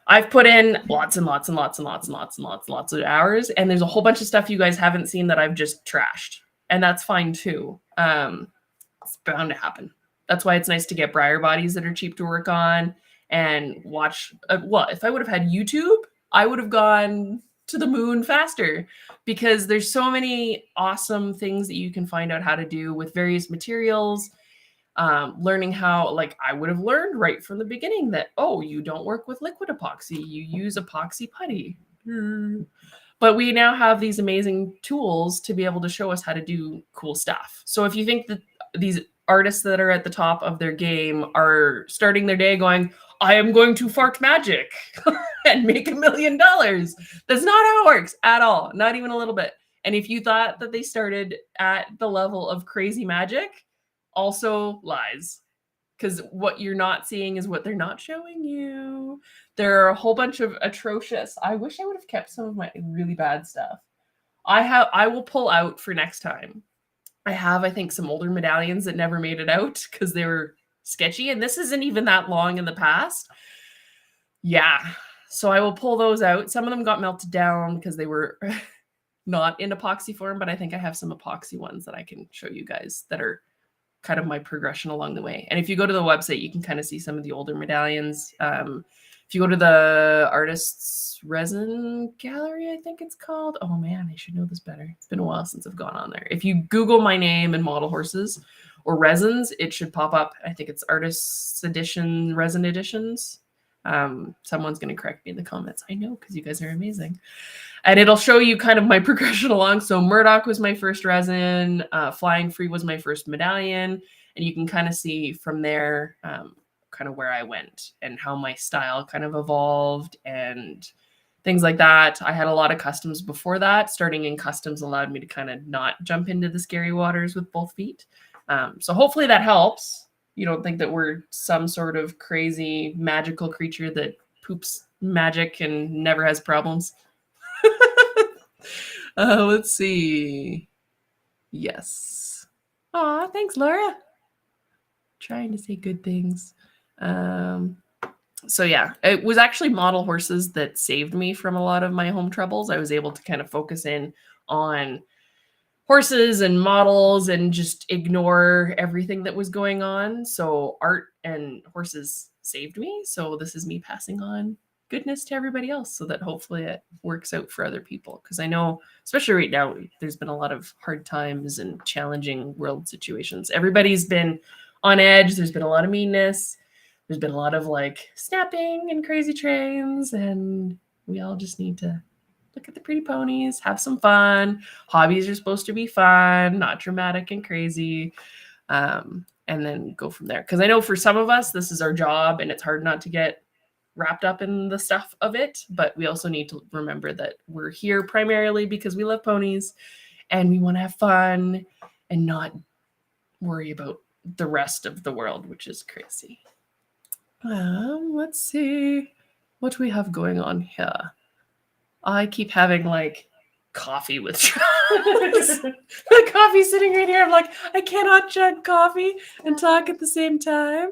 Speaker 1: I've put in lots and lots and lots and lots and lots and lots and lots of hours, and there's a whole bunch of stuff you guys haven't seen that I've just trashed, and that's fine too. It's bound to happen. That's why it's nice to get briar bodies that are cheap to work on and watch. Well, if I would have had YouTube, I would have gone to the moon faster because there's so many awesome things that you can find out how to do with various materials. Learning how, like I would have learned right from the beginning that, oh, you don't work with liquid epoxy, you use epoxy putty. But we now have these amazing tools to be able to show us how to do cool stuff. So if you think that these artists that are at the top of their game are starting their day going, I am going to fart magic and make $1 million. That's not how it works at all. Not even a little bit. And if you thought that they started at the level of crazy magic, also lies. Because what you're not seeing is what they're not showing you. There are a whole bunch of atrocious. I wish I would have kept some of my really bad stuff. I will pull out for next time. I have, I think, some older medallions that never made it out because they were sketchy. And this isn't even that long in the past. Yeah. So I will pull those out. Some of them got melted down because they were not in epoxy form, but I think I have some epoxy ones that I can show you guys that are kind of my progression along the way. And if you go to the website, you can kind of see some of the older medallions. If you go to the Artists Resin Gallery, I think it's called. Oh man, I should know this better. It's been a while since I've gone on there. If you Google my name and model horses or resins, it should pop up. I think it's Artists Edition, Resin Editions. Someone's going to correct me in the comments. I know, because you guys are amazing. And it'll show you kind of my progression along. So Murdoch was my first resin. Flying Free was my first medallion. And you can kind of see from there kind of where I went and how my style kind of evolved and things like that. I had a lot of customs before that. Starting in customs allowed me to kind of not jump into the scary waters with both feet. So hopefully that helps. You don't think that we're some sort of crazy magical creature that poops magic and never has problems. Let's see. Yes. Aw, thanks, Laura. Trying to say good things. So yeah, it was actually model horses that saved me from a lot of my home troubles. I was able to kind of focus in on horses and models and just ignore everything that was going on. So art and horses saved me. So this is me passing on goodness to everybody else so that hopefully it works out for other people. Because I know, especially right now, there's been a lot of hard times and challenging world situations. Everybody's been on edge. There's been a lot of meanness. There's been a lot of like snapping and crazy trains. And we all just need to look at the pretty ponies, have some fun. Hobbies are supposed to be fun, not dramatic and crazy. And then go from there. Because I know for some of us, this is our job and it's hard not to get wrapped up in the stuff of it. But we also need to remember that we're here primarily because we love ponies and we want to have fun and not worry about the rest of the world, which is crazy. Let's see what we have going on here. I keep having like coffee withdrawals. The coffee's sitting right here. I'm like, I cannot chug coffee and talk at the same time.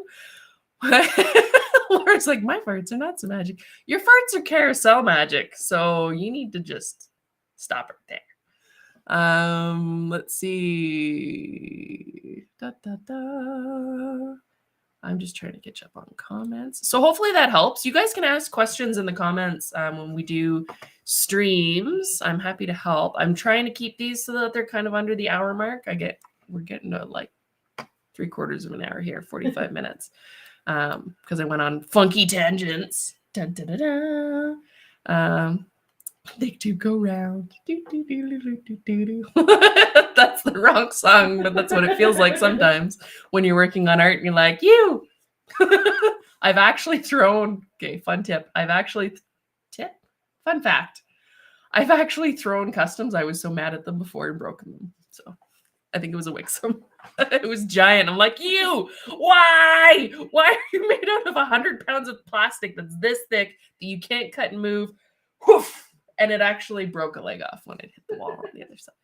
Speaker 1: Laura's like, my farts are not so magic. Your farts are carousel magic. So you need to just stop it there. Let's see. I'm just trying to catch up on comments. So hopefully that helps. You guys can ask questions in the comments when we do streams. I'm happy to help. I'm trying to keep these so that they're kind of under the hour mark. We're getting to like 3/4 of an hour here, 45 minutes. Because I went on funky tangents. Dun, dun, dun, dun. They do go round. Do, do, do, do, do, do, do. That's the wrong song, but that's what it feels like sometimes when you're working on art and you're like, you. I've actually thrown, fun tip. Fun fact. I've actually thrown customs. I was so mad at them before and broken them. So I think it was a Wixom. It was giant. I'm like, you, why? Why are you made out of 100 pounds of plastic that's this thick that you can't cut and move? Woof. And it actually broke a leg off when it hit the wall on the other side.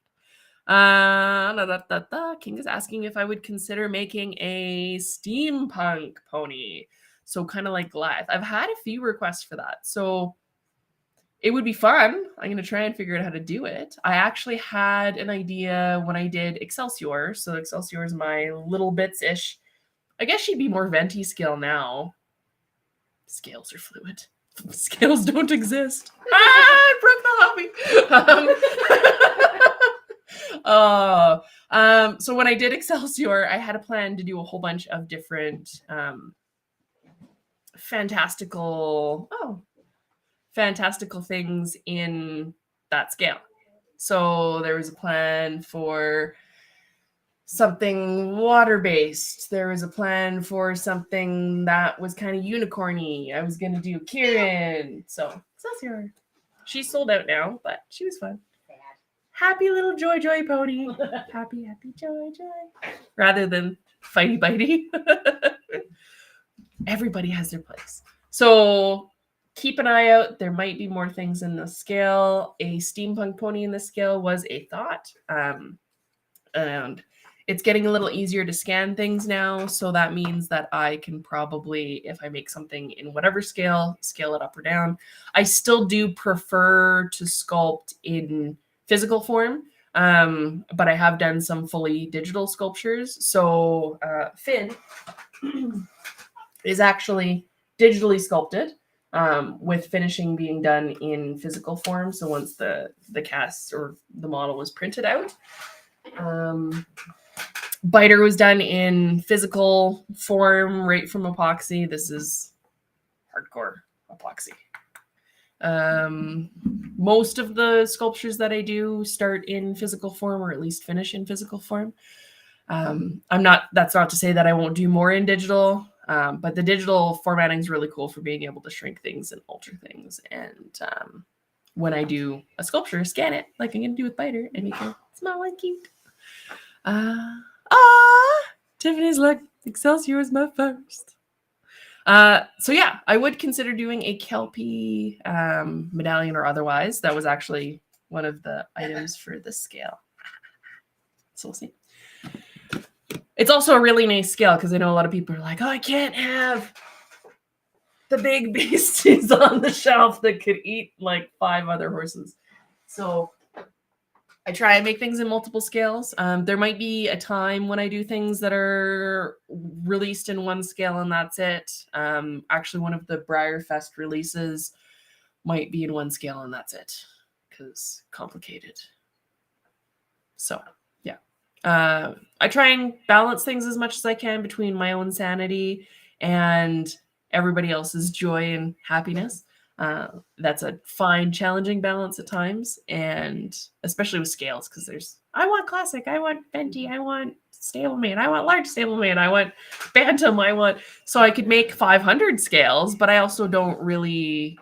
Speaker 1: King is asking if I would consider making a steampunk pony. So kind of like Goliath. I've had a few requests for that. So it would be fun. I'm going to try and figure out how to do it. I actually had an idea when I did Excelsior. So Excelsior is my little bits-ish. I guess she'd be more venti scale now. Scales are fluid. Scales don't exist. I broke the hobby. So when I did Excelsior, I had a plan to do a whole bunch of different fantastical things in that scale. So there was a plan for something water-based. There was a plan for something that was kind of unicorny. I was going to do Kieran. So Excelsior. She's sold out now, but she was fun. Happy little joy pony. Happy joy. Rather than fighty bitey. Everybody has their place. So keep an eye out. There might be more things in the scale. A steampunk pony in the scale was a thought. And it's getting a little easier to scan things now. So that means that I can probably, if I make something in whatever scale it up or down. I still do prefer to sculpt in physical form. But I have done some fully digital sculptures. So Finn is actually digitally sculpted, with finishing being done in physical form. So once the cast or the model was printed out. Biter was done in physical form right from epoxy. This is hardcore epoxy. Most of the sculptures that I do start in physical form, or at least finish in physical form. That's not to say that I won't do more in digital, but the digital formatting is really cool for being able to shrink things and alter things. And when I do a sculpture, scan it like I'm going to do with Biter and make it small and cute. Tiffany's like, Excelsior is my first. So yeah, I would consider doing a Kelpie medallion or otherwise. That was actually one of the items for this scale. So we'll see. It's also a really nice scale because I know a lot of people are like, oh, I can't have the big beasties on the shelf that could eat like 5 other horses. So I try and make things in multiple scales. There might be a time when I do things that are released in one scale and that's it. Actually, one of the BFest releases might be in one scale and that's it because complicated. So yeah, I try and balance things as much as I can between my own sanity and everybody else's joy and happiness. That's a fine, challenging balance at times, and especially with scales, because I want classic, I want Fenty, I want stablemate, I want large stablemate, I want bantam, so I could make 500 scales, but I also don't really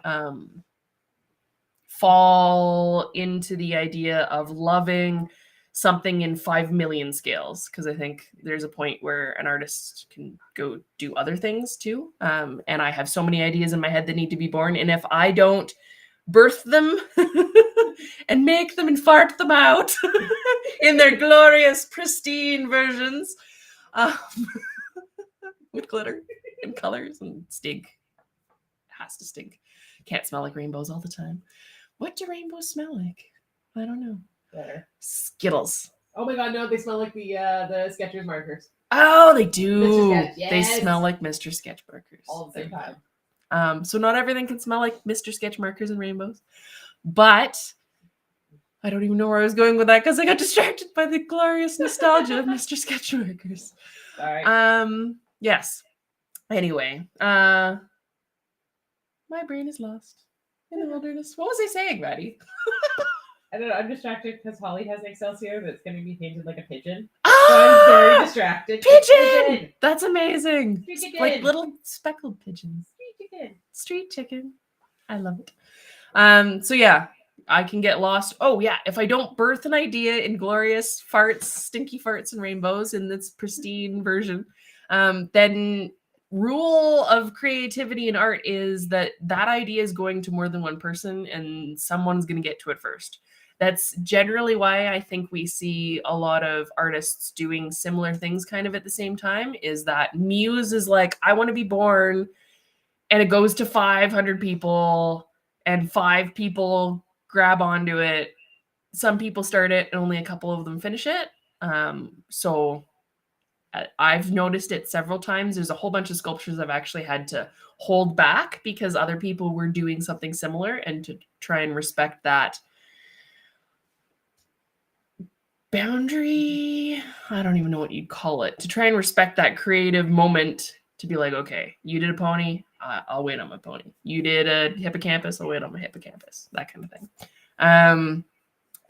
Speaker 1: fall into the idea of loving something in 5 million scales, because I think there's a point where an artist can go do other things too. And I have so many ideas in my head that need to be born. And if I don't birth them and make them and fart them out in their glorious, pristine versions with glitter and colors and stink. It has to stink. Can't smell like rainbows all the time. What do rainbows smell like? I don't know.
Speaker 2: Better.
Speaker 1: Skittles.
Speaker 2: Oh my god, no, they smell like the Skechers markers.
Speaker 1: Oh, they do.
Speaker 2: Mr. Sketch, yes.
Speaker 1: They smell like Mr. Sketch markers.
Speaker 2: All at the same
Speaker 1: time. So not everything can smell like Mr. Sketch markers and rainbows. But I don't even know where I was going with that because I got distracted by the glorious nostalgia of Mr. Sketch markers.
Speaker 2: Sorry.
Speaker 1: Yes. Anyway, my brain is lost in the wilderness. What was I saying, Maddie?
Speaker 2: I don't know. I'm distracted because Holly has an Excelsior that's going to be painted like a pigeon.
Speaker 1: Ah!
Speaker 2: So I'm very distracted.
Speaker 1: Pigeon! That's amazing.
Speaker 2: Street chicken.
Speaker 1: Like little speckled pigeons.
Speaker 2: Street chicken.
Speaker 1: Street chicken. I love it. So yeah, I can get lost. Oh yeah, if I don't birth an idea in glorious farts, stinky farts and rainbows in this pristine version, then rule of creativity and art is that idea is going to more than one person and someone's going to get to it first. That's generally why I think we see a lot of artists doing similar things kind of at the same time, is that muse is like, I want to be born, and it goes to 500 people and 5 people grab onto it. Some people start it and only a couple of them finish it. So I've noticed it several times. There's a whole bunch of sculptures I've actually had to hold back because other people were doing something similar, and to try and respect that boundary, I don't even know what you'd call it, to try and respect that creative moment, to be like, okay, you did a pony, I'll wait on my pony. You did a hippocampus, I'll wait on my hippocampus, that kind of thing. And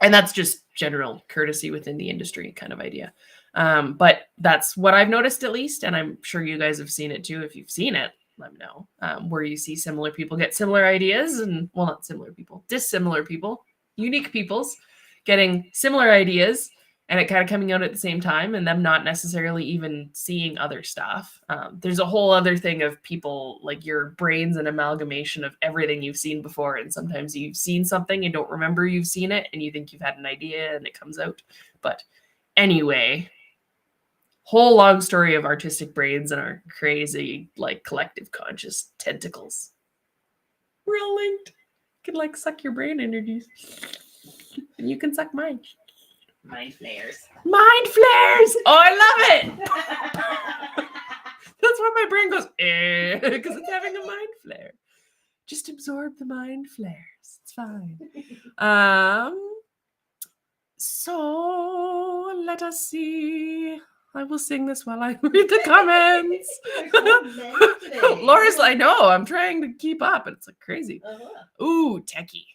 Speaker 1: that's just general courtesy within the industry kind of idea. But that's what I've noticed at least. And I'm sure you guys have seen it too. If you've seen it, let me know. Where you see similar people get similar ideas and, well, not similar people, dissimilar people, unique peoples getting similar ideas and it kind of coming out at the same time and them not necessarily even seeing other stuff. There's a whole other thing of people, like your brain's an amalgamation of everything you've seen before. And sometimes you've seen something and don't remember you've seen it and you think you've had an idea and it comes out. But anyway, whole long story of artistic brains and our crazy, like, collective conscious tentacles. We're all linked. You can, like, suck your brain energies. And you can suck mine.
Speaker 2: Mind flares.
Speaker 1: Mind flares! Oh, I love it! That's why my brain goes, because it's having a mind flare. Just absorb the mind flares. It's fine. So let us see. I will sing this while I read the comments. Laura's, I know, I'm trying to keep up. It's like crazy. Ooh, techie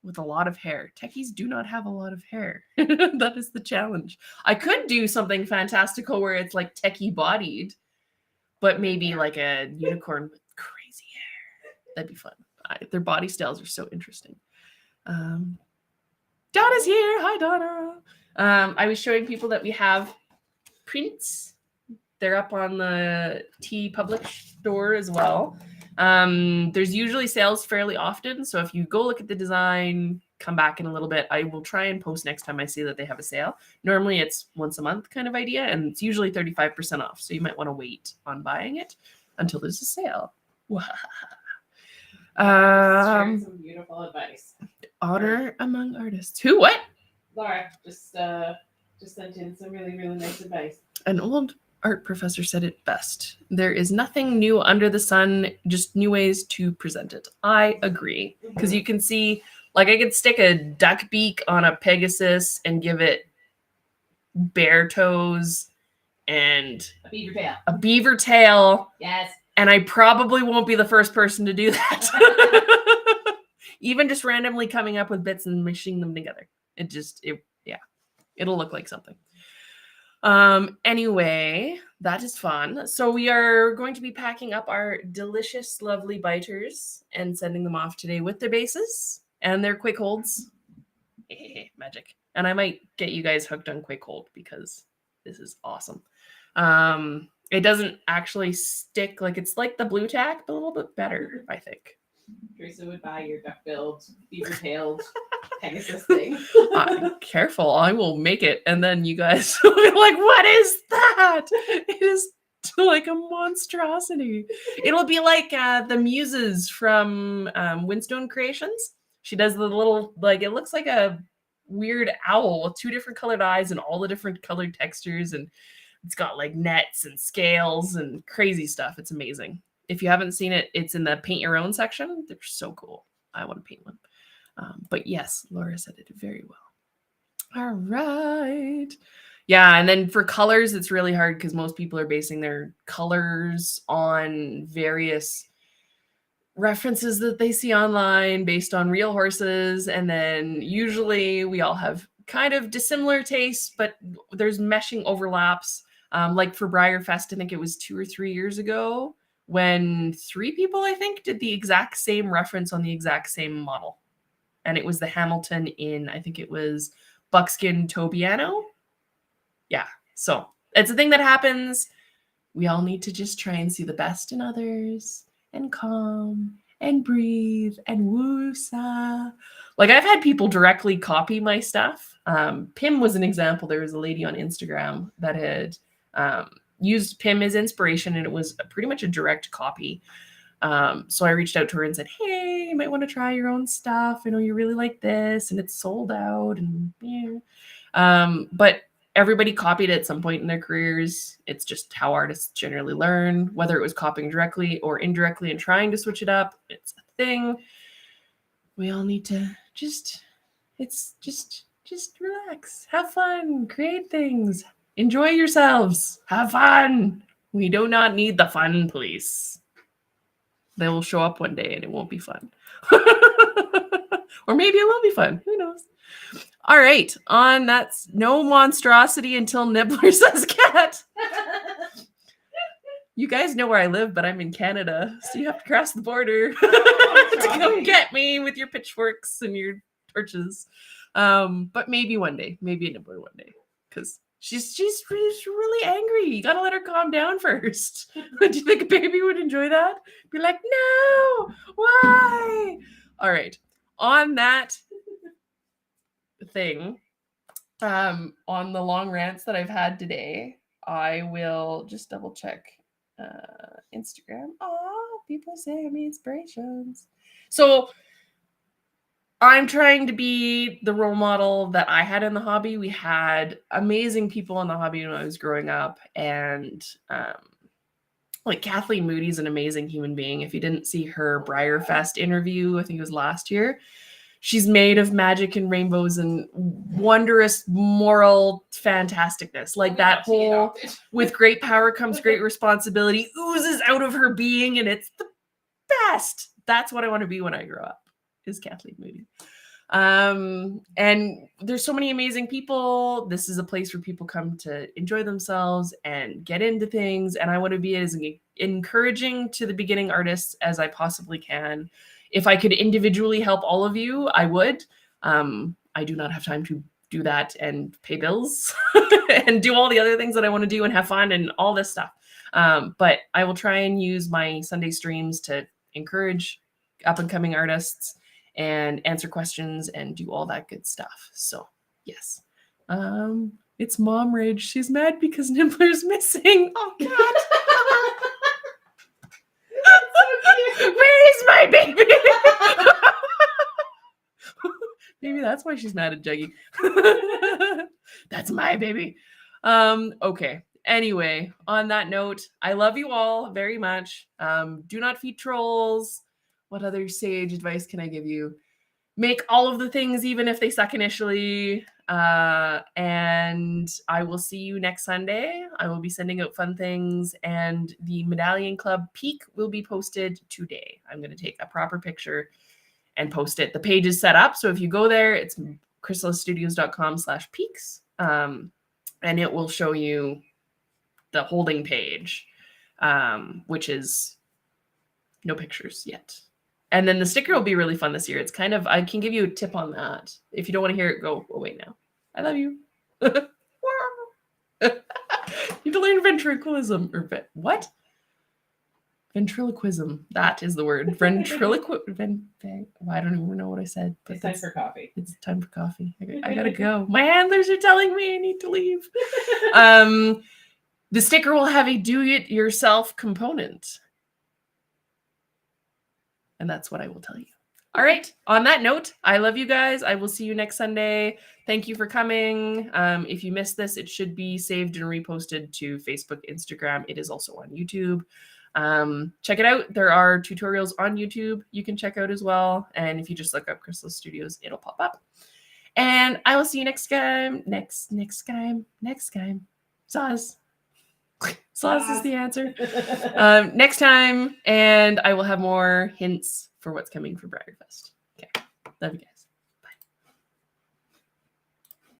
Speaker 1: with a lot of hair. Techies do not have a lot of hair. That is the challenge. I could do something fantastical where it's like techie bodied, but maybe like a unicorn with crazy hair. That'd be fun. Their body styles are so interesting. Donna's here. Hi, Donna. I was showing people that we have prints. They're up on the T Public store as well. There's usually sales fairly often. So if you go look at the design, come back in a little bit. I will try and post next time I see that they have a sale. Normally it's once a month kind of idea, and it's usually 35% off. So you might want to wait on buying it until there's a sale.
Speaker 2: Sharing some beautiful advice.
Speaker 1: Honor among artists. Who? What?
Speaker 2: Laura just sent in some really, really nice advice.
Speaker 1: An old art professor said it best. There is nothing new under the sun, just new ways to present it. I agree. Because you can see, like, I could stick a duck beak on a Pegasus and give it bear toes and
Speaker 2: A beaver tail.
Speaker 1: a beaver tail.
Speaker 2: Yes.
Speaker 1: And I probably won't be the first person to do that. Even just randomly coming up with bits and mashing them together. It'll look like something. Anyway, that is fun. So we are going to be packing up our delicious, lovely biters and sending them off today with their bases and their quick holds. Magic. And I might get you guys hooked on quick hold because this is awesome. It doesn't actually stick, like it's like the blue tack, but a little bit better, I think.
Speaker 2: Teresa would buy your duck-billed, beaver-tailed Pegasus thing.
Speaker 1: Careful, I will make it, and then you guys will be like, what is that? It is like a monstrosity. It'll be like the muses from Windstone Creations. She does the little, like, it looks like a weird owl with 2 different colored eyes and all the different colored textures, and it's got like nets and scales and crazy stuff. It's amazing. If you haven't seen it, it's in the paint your own section. They're so cool. I want to paint one. But yes, Laura said it very well. All right. Yeah, and then for colors, it's really hard because most people are basing their colors on various references that they see online based on real horses. And then usually we all have kind of dissimilar tastes, but there's meshing overlaps. Like for BFest, I think it was 2 or 3 years ago, when 3 people, I think, did the exact same reference on the exact same model. And it was the Hamilton in, I think it was Buckskin Tobiano. Yeah, so it's a thing that happens. We all need to just try and see the best in others and calm and breathe and woo-sa. Like, I've had people directly copy my stuff. Pim was an example. There was a lady on Instagram that had used Pim as inspiration, and it was pretty much a direct copy. So I reached out to her and said, hey, you might want to try your own stuff. I know you really like this, and it's sold out. And yeah. But everybody copied it at some point in their careers. It's just how artists generally learn, whether it was copying directly or indirectly and trying to switch it up. It's a thing. We all need to just relax, have fun, create things, enjoy yourselves, have fun. We do not need the fun police. They will show up one day and it won't be fun. Or maybe it will be fun. Who knows? All right. On that's no monstrosity until Nibbler says cat. You guys know where I live, but I'm in Canada, so you have to cross the border to come get me with your pitchforks and your torches. But maybe one day, maybe a Nibbler one day, because she's really angry. You gotta let her calm down first. Do you think a baby would enjoy that? Be like, no, why? All right. On that thing, on the long rants that I've had today, I will just double check Instagram. Oh, people say me inspirations. So I'm trying to be the role model that I had in the hobby. We had amazing people in the hobby when I was growing up, and like Kathleen Moody's an amazing human being. If you didn't see her BrierFest interview, I think it was last year, she's made of magic and rainbows and wondrous moral fantasticness. Like that whole with great power comes great responsibility oozes out of her being, and it's the best. That's what I want to be when I grow up, is Kathleen Moody. And there's so many amazing people. This is a place where people come to enjoy themselves and get into things. And I want to be as encouraging to the beginning artists as I possibly can. If I could individually help all of you, I would. I do not have time to do that and pay bills and do all the other things that I want to do and have fun and all this stuff. But I will try and use my Sunday streams to encourage up and coming artists and answer questions and do all that good stuff. So yes. It's mom rage. She's mad because Nibbler's missing. Oh God. Where is my baby? Maybe that's why she's mad at Juggy. That's my baby. Okay. Anyway, on that note, I love you all very much. Do not feed trolls. What other sage advice can I give you? Make all of the things, even if they suck initially. And I will see you next Sunday. I will be sending out fun things, and the Medallion Club peak will be posted today. I'm going to take a proper picture and post it. The page is set up, so if you go there, it's chrysalisstudios.com/peaks, and it will show you the holding page, which is no pictures yet. And then the sticker will be really fun this year. It's kind of, I can give you a tip on that. If you don't want to hear it, go away now. I love you. You need to learn ventriloquism. What? Ventriloquism. That is the word. Ventriloquism. I don't even know what I said.
Speaker 2: But it's time for coffee.
Speaker 1: It's time for coffee. I gotta go. My handlers are telling me I need to leave. The sticker will have a do-it-yourself component. And that's what I will tell you. All right. On that note, I love you guys. I will see you next Sunday. Thank you for coming. If you missed this, it should be saved and reposted to Facebook, Instagram. It is also on YouTube. Check it out. There are tutorials on YouTube you can check out as well. And if you just look up Chrysalis Studios, it'll pop up. And I will see you next time. Next time. Zaz. Zaz is the answer. Next time, and I will have more hints for what's coming for BrierFest. Okay. Love you guys.